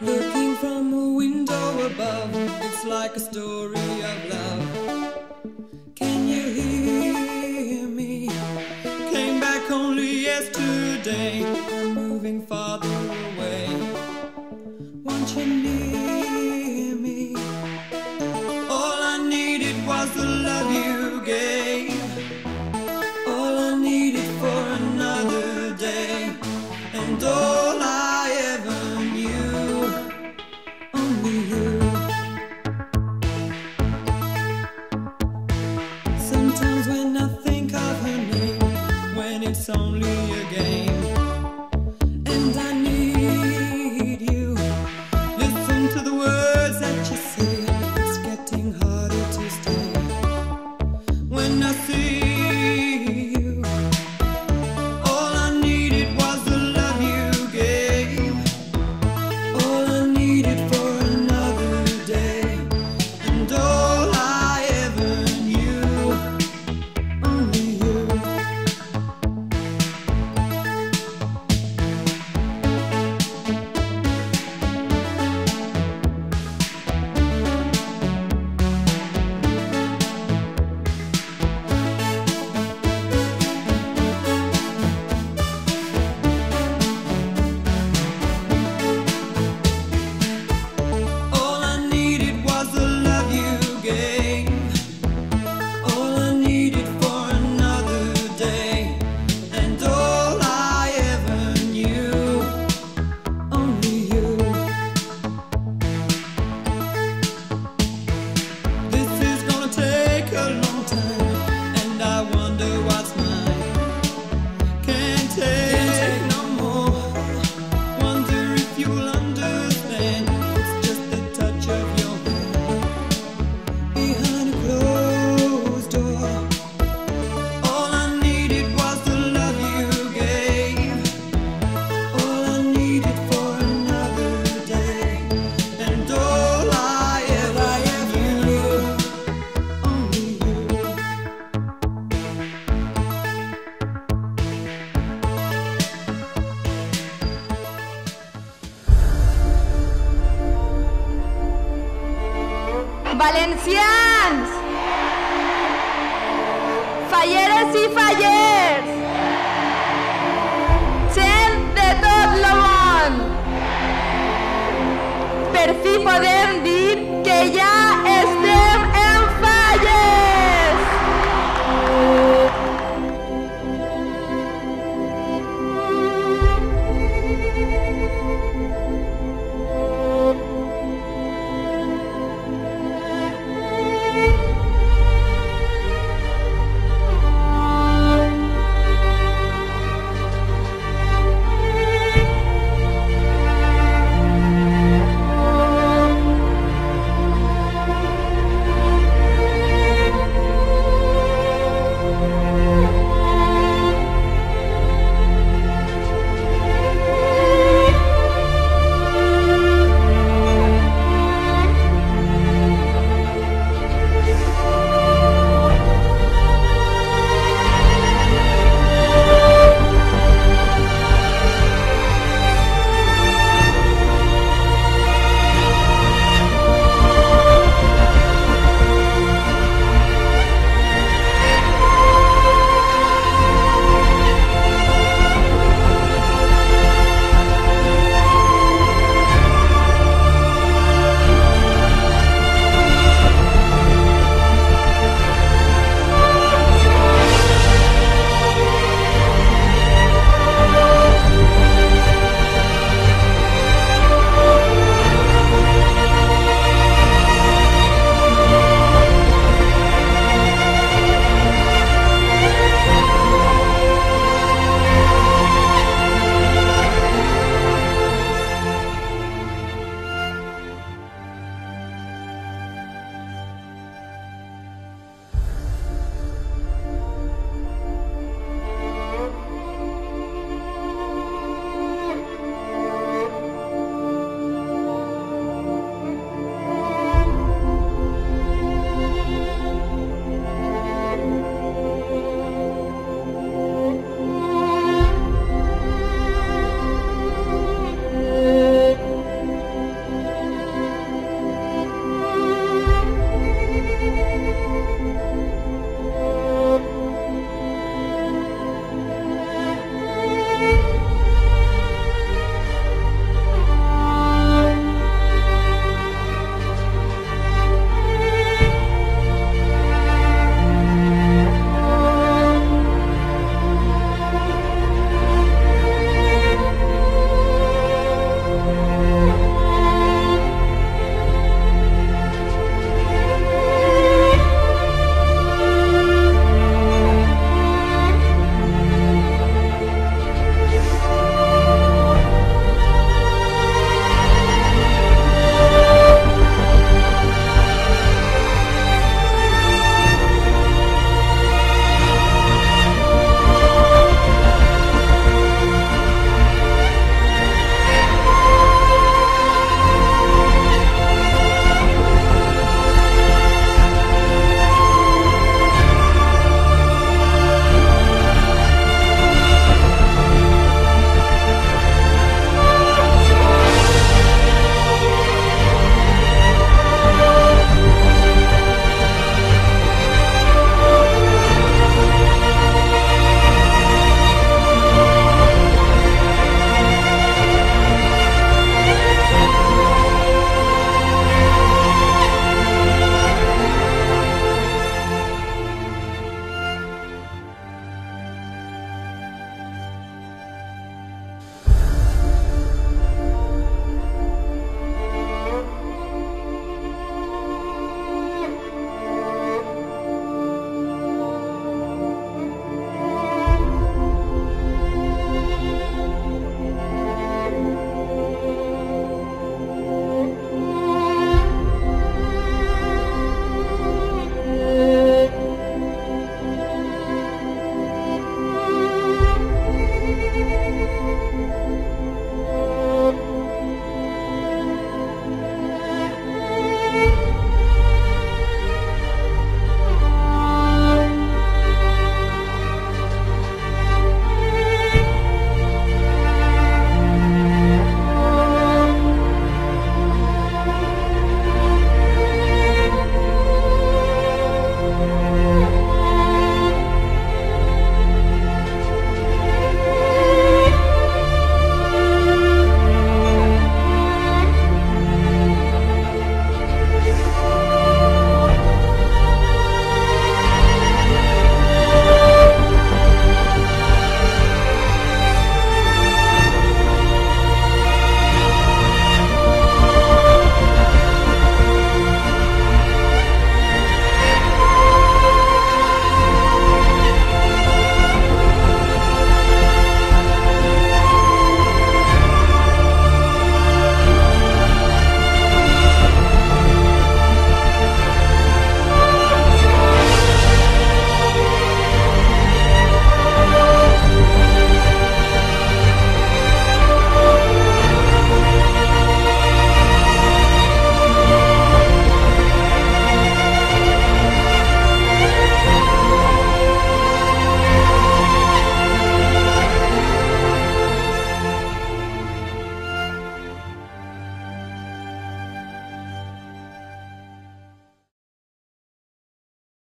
Looking from a window above, it's like a story of love. Can you hear me? Came back only yesterday. I'm moving farther away. Won't you near me? All I needed was the love you gave. All I needed for another day. And all I ever knew, only you. Sometimes when I think of her name, when it's only a game, and I need you, listen to the words that you say. It's getting harder to stay. When I see you, all I needed was the love you gave. All I needed for another day. And all I ever knew, only you. All I needed was the love you gave. All I needed for another day. And all I ever knew, only you. This is gonna take a long time, and I wonder what's mine. Can't take no more. Wonder if you'll understand. It's just the touch of your hand behind a closed door. All I needed was the love you gave. All I needed for another day. And all I ever knew, only you. Valencia.